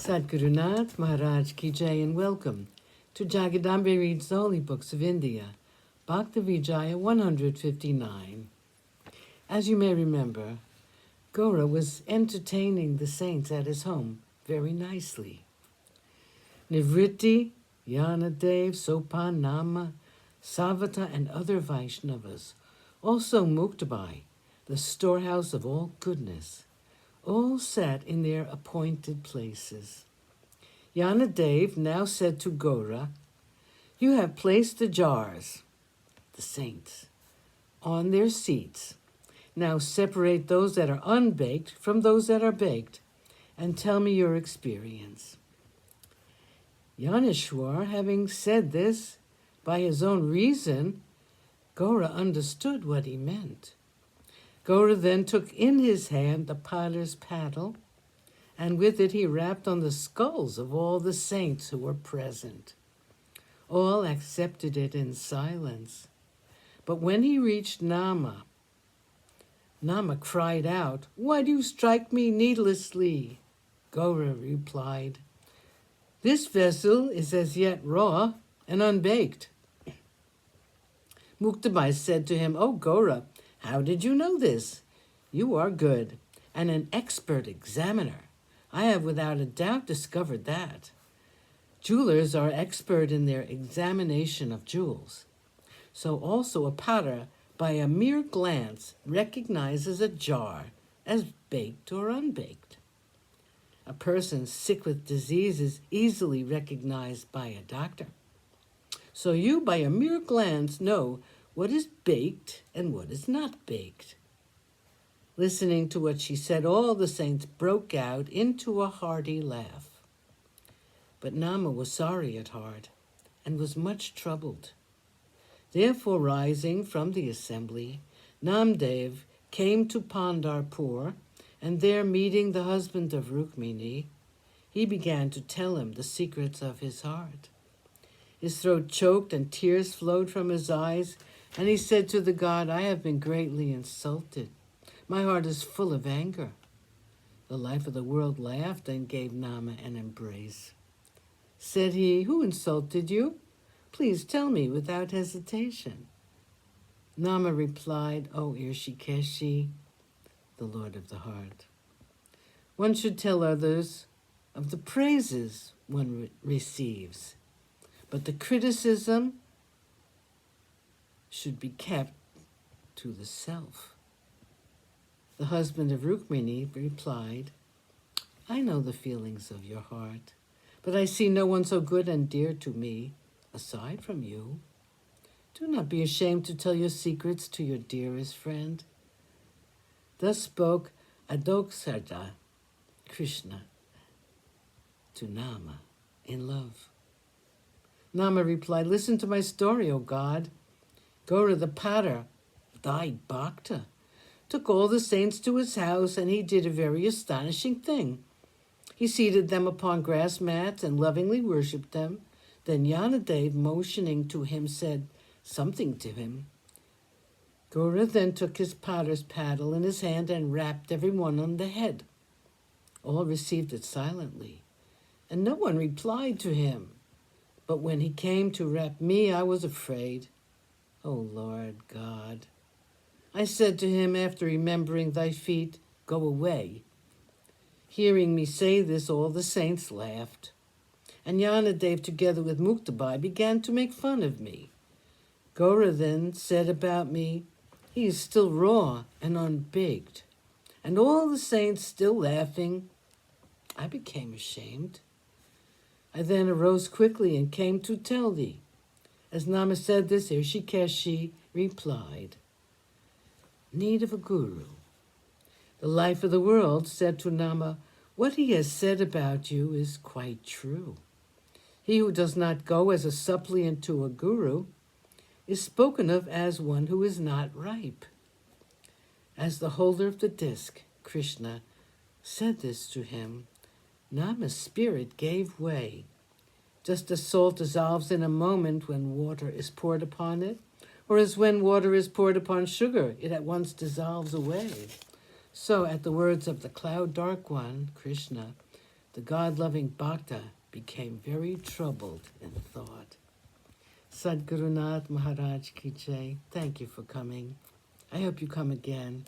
Sadgurunath Maharaj Ki Jai, and welcome to Jagadambe Reads the Holy Books of India, Bhaktavijaya159. As you may remember, Gora was entertaining the saints at his home very nicely. Nivritti, Yanadev, Sopan, Nama, Savata, and other Vaishnavas, also Muktabai, the storehouse of all goodness, all sat in their appointed places. Yanadev now said to Gora, "You have placed the jars," the saints, "on their seats. Now separate those that are unbaked from those that are baked, and tell me your experience." Yaneshwar, having said this by his own reason, Gora understood what he meant. Gora then took in his hand the potter's paddle, and with it he rapped on the skulls of all the saints who were present. All accepted it in silence. But when he reached Nama, Nama cried out, "Why do you strike me needlessly?" Gora replied, "This vessel is as yet raw and unbaked." Muktabai said to him, "Oh, Gora, how did you know this? You are good and an expert examiner. I have without a doubt discovered that. Jewelers are expert in their examination of jewels. So also a potter, by a mere glance, recognizes a jar as baked or unbaked. A person sick with disease is easily recognized by a doctor. So you, by a mere glance, know what is baked and what is not baked." Listening to what she said, all the saints broke out into a hearty laugh. But Nama was sorry at heart and was much troubled. Therefore, rising from the assembly, Namdev came to Pandharpur, and there meeting the husband of Rukmini, he began to tell him the secrets of his heart. His throat choked and tears flowed from his eyes, and he said to the god, "I have been greatly insulted. My heart is full of anger." The life of the world laughed and gave Nama an embrace. Said he, "Who insulted you? Please tell me without hesitation." Nama replied, "O Irshikeshi, the Lord of the heart, one should tell others of the praises one receives, but the criticism should be kept to the self." The husband of Rukmini replied, "I know the feelings of your heart, but I see no one so good and dear to me aside from you. Do not be ashamed to tell your secrets to your dearest friend." Thus spoke Adoksarja, Krishna, to Nama in love. Nama replied, "Listen to my story, O God. Gora the potter, thy bhakta, took all the saints to his house, and he did a very astonishing thing. He seated them upon grass mats and lovingly worshipped them. Then Yanadev, motioning to him, said something to him. Gora then took his potter's paddle in his hand and rapped everyone on the head. All received it silently, and no one replied to him. But when he came to rap me, I was afraid. O Lord God, I said to him, after remembering thy feet, go away. Hearing me say this, all the saints laughed, and Yanadev, together with Muktabai, began to make fun of me. Gora then said about me, he is still raw and unbaked. And all the saints still laughing, I became ashamed. I then arose quickly and came to tell thee. As Nama said this, Irshikeshi replied, need of a guru. The life of the world said to Nama, what he has said about you is quite true. He who does not go as a suppliant to a guru is spoken of as one who is not ripe. As the holder of the disc, Krishna, said this to him, Nama's spirit gave way. Just as salt dissolves in a moment when water is poured upon it, or as when water is poured upon sugar, it at once dissolves away. So at the words of the cloud dark one, Krishna, The God-loving Bhakta became very troubled in thought. Sadgurunath Maharaj Ki Jai, thank you for coming. I hope you come again.